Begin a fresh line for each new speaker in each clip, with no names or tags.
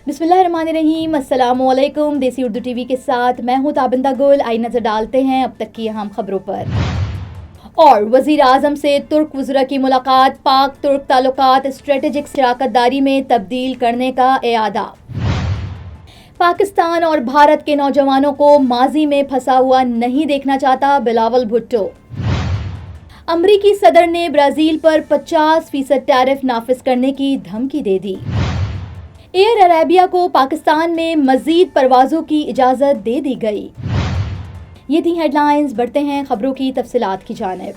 बिस्मिल्लाहिर्रहमानिर्रहीम, अस्सलामु अलैकुम। देसी उर्दू टीवी के साथ मैं हूं ताबिंदा गुल। आई नजर डालते हैं अब तक की अहम खबरों पर। और वजीर आजम से तुर्क वज़रा की मुलाकात, पाक तुर्क ताल्लुकात स्ट्रेटेजिक शराकतदारी में तब्दील करने का इरादा। पाकिस्तान और भारत के नौजवानों को माजी में फंसा हुआ नहीं देखना चाहता बिलावल भुट्टो। अमरीकी सदर ने ब्राजील पर 50% टैरिफ नाफिज करने की धमकी दे दी। एयर अरेबिया को पाकिस्तान में मजीद परवाज़ों की इजाज़त दे दी गई। ये थी हेडलाइंस। बढ़ते हैं खबरों की तफसीलात की जानिब।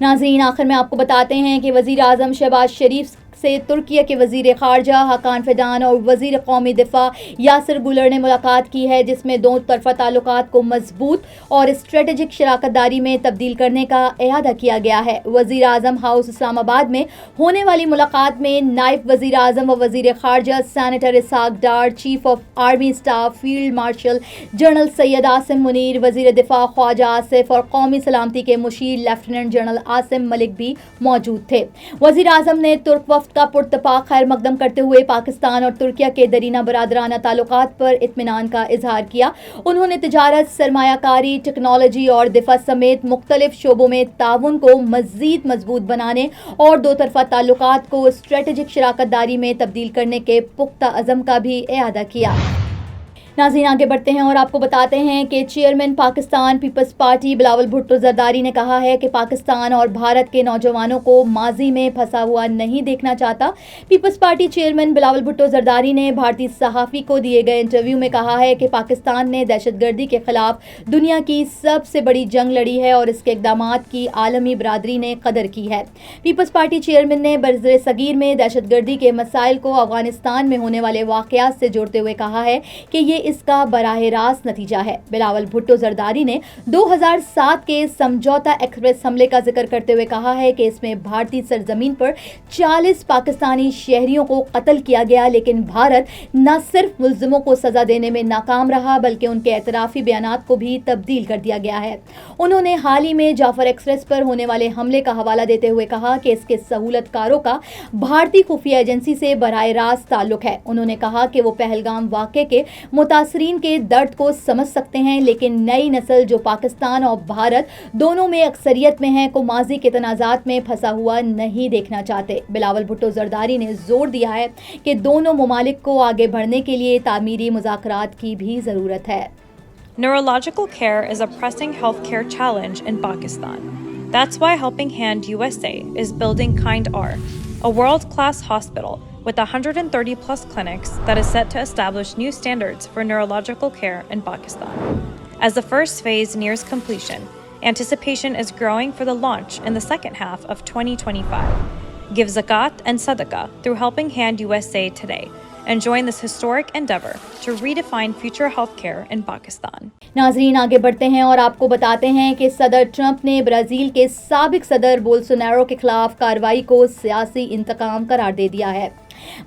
नाज़रीन, आखिर में आपको बताते हैं कि वज़ीर आज़म शहबाज शरीफ से तुर्किया के वज़ीर ख़ारजा हाकान फिदान और वज़ीर क़ौमी दिफ़ा यासिर गुलर ने मुलाकात की है, जिसमें दो तरफ़ा ताल्लुकात को मजबूत और स्ट्रेटेजिक शराकतदारी में तब्दील करने का इरादा किया गया है। वज़ीर आज़म हाउस इस्लामाबाद में होने वाली मुलाकात में नायब वज़ीर आज़म व वज़ीर ख़ारजा senator Ishaq Dar, chief of army staff field marshal general Syed Asim Munir, वज़ीर दिफ़ा ख्वाजा आसिफ और कौमी सलामती के मुशीर लेफ्टिनेंट जनरल आसिम मलिक भी मौजूद थे। वज़ीर आज़म ने तुर्क वफ़द का पुरतपाक खैर मकदम करते हुए पाकिस्तान और तुर्किया के दरीना बरादराना ताल्लुकात पर इत्मीनान का इजहार किया। उन्होंने तिजारत, सरमायाकारी, टेक्नोलॉजी और दिफा समेत मुख्तलिफ शोबों में ताउन को मज़ीद मजबूत बनाने और दो तरफा ताल्लुकात को स्ट्रेटेजिक शराकतदारी में तब्दील करने के पुख्ता अज़म का भी इरादा किया। नाज़रीन, आगे बढ़ते हैं और आपको बताते हैं कि chairman Pakistan Peoples Party Bilawal Bhutto Zardari ने कहा है कि पाकिस्तान और भारत के नौजवानों को माजी में फंसा हुआ नहीं देखना चाहता। Peoples Party chairman Bilawal Bhutto Zardari ने भारतीय सहाफ़ी को दिए गए इंटरव्यू में कहा है कि पाकिस्तान ने दहशतगर्दी के खिलाफ दुनिया की सबसे बड़ी जंग लड़ी है और इसके इक़दामात की आलमी बरादरी ने कदर की है। पीपल्स पार्टी चेयरमैन ने बर्ज़ सगीर में दहशतगर्दी के मसाइल को अफगानिस्तान में होने वाले वाक़यात से जोड़ते हुए कहा है कि ये इसका बराह रास्त नतीजा है। बिलावल भुट्टो जरदारी ने 2007 के समझौता एक्सप्रेस हमले का जिक्र करते हुए कहा है कि इसमें भारतीय सरजमीन पर 40 पाकिस्तानी शहरियों को कत्ल किया गया, लेकिन भारत न सिर्फ मुल्जिमों को सजा देने में नाकाम रहा बल्कि उनके एतराफ़ी बयानात को भी तब्दील कर दिया गया है। उन्होंने हाल ही में जाफर एक्सप्रेस पर होने वाले हमले का हवाला देते हुए कहा कि इसके सहूलतकारों का भारतीय खुफिया एजेंसी से बराह रास्त ताल्लुक है। उन्होंने कहा कि वो पहलगाम वाक़े के मुतासरीन के दर्द को समझ सकते हैं, लेकिन नई नस्ल जो पाकिस्तान और भारत दोनों में अक्सरियत में है को माजी के तनाज़ात में फंसा हुआ नहीं देखना चाहते। बिलावल भुट्टो जरदारी ने जोर दिया है कि दोनों ममालिक को आगे बढ़ने के लिए तामीरी मुज़ाकरात की भी ज़रूरत है।
Neurological care is a pressing healthcare challenge in Pakistan. That's why Helping Hand USA is building Kind R, a world-class hospital with 130 plus clinics that is set to establish new standards for neurological care in Pakistan. As the first phase nears completion, anticipation is growing for the launch in the second half of 2025. Give zakat and sadaqah through Helping Hand USA today and join this historic endeavor to redefine future healthcare in Pakistan.
नाज़रीन, आगे बढ़ते हैं और आपको बताते हैं कि सदर ट्रंप ने ब्राज़ील के साबिक सदर बोल्सोनारो के खिलाफ कार्रवाई को सियासी इंतकाम करार दे दिया है।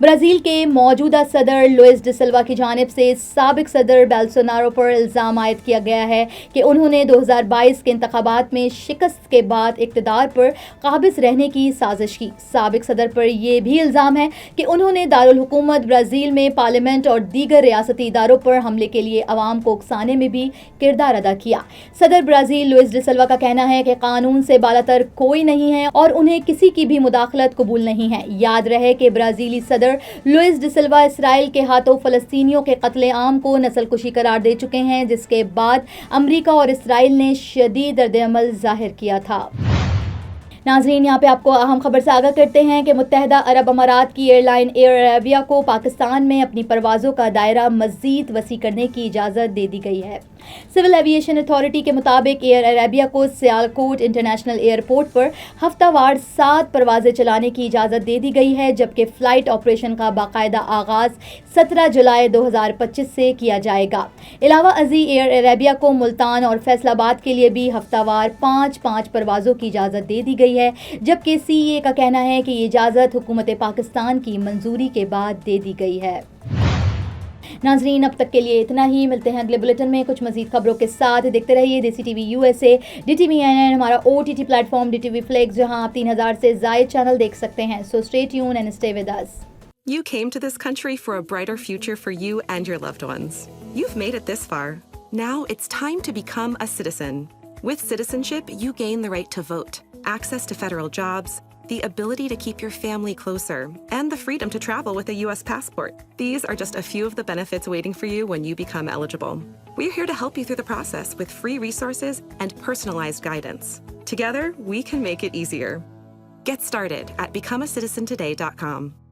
ब्राज़ील के मौजूदा सदर लुइस डी सिल्वा की जानिब से साबिक सदर बोल्सोनारो पर इल्ज़ाम आयद किया गया है कि उन्होंने 2022 के इंतखाबात में शिकस्त के बाद इक़्तिदार पर काबिज़ रहने की साजिश की। साबिक सदर पर यह भी इल्ज़ाम है कि उन्होंने दारुल हुकूमत ब्राज़ील में पार्लियामेंट और दीगर रियासती इदारों पर हमले के लिए अवाम को उकसाने में भी किरदार अदा किया। सदर ब्राज़ील लुइस डी सिल्वा का कहना है कि कानून से बालातर कोई नहीं है और उन्हें किसी की भी मुदाखलत कबूल नहीं है। याद रहे कि ब्राज़ीली सदर लुइस डी सिल्वा इसराइल के हाथों फ़लस्तीनियों के कत्ले आम को नस्लकुशी करार दे चुके हैं, जिसके बाद अमेरिका और इसराइल ने शदीद रद्द-ए-अमल ज़ाहिर किया था। नाज़रीन, यहाँ पे आपको अहम खबर से आगाह करते हैं कि मुत्तहिदा अरब अमारात की एयरलाइन एयर अरेबिया को पाकिस्तान में अपनी परवाज़ों का दायरा मज़ीद वसी करने की इजाज़त दे दी गई है। सिविल एविएशन अथॉरिटी के मुताबिक एयर अरेबिया को सियालकोट इंटरनेशनल एयरपोर्ट पर हफ्तावार 7 परवाज़ें चलाने की इजाज़त दे दी गई है, जबकि फ़्लाइट ऑपरेशन का बाकायदा आगाज़ 17 जुलाई 2025 से किया जाएगा। अलावा अजी एयर अरेबिया को मुल्तान और फैसलाबाद के लिए भी हफ्तावार 5-5 परवाज़ों की इजाज़त दे दी गई है, जबकि सीए का कहना है कि ये इजाज़त हुकूमत पाकिस्तान की मंजूरी के बाद दे दी गई है। नाजरीन, अब तक के लिए इतना ही। मिलते हैं अगले बुलेटिन में कुछ मजीद खबरों के साथ। देखते रहिए देसी टीवी यूएसए, DTV NN, हमारा OTT प्लेटफॉर्म DTV फ्लेक्स, जहां आप 3000 से ज़ायद चैनल देख सकते हैं। So stay tune and stay with us.
You came to this country for a brighter future for you and your loved ones. You've made it this far. Now it's time to become a citizen. With citizenship, you gain the right to vote, access to federal jobs, the ability to keep your family closer, and the freedom to travel with a U.S. passport. These are just a few of the benefits waiting for you when you become eligible. We're here to help you through the process with free resources and personalized guidance. Together, we can make it easier. Get started at becomeacitizentoday.com.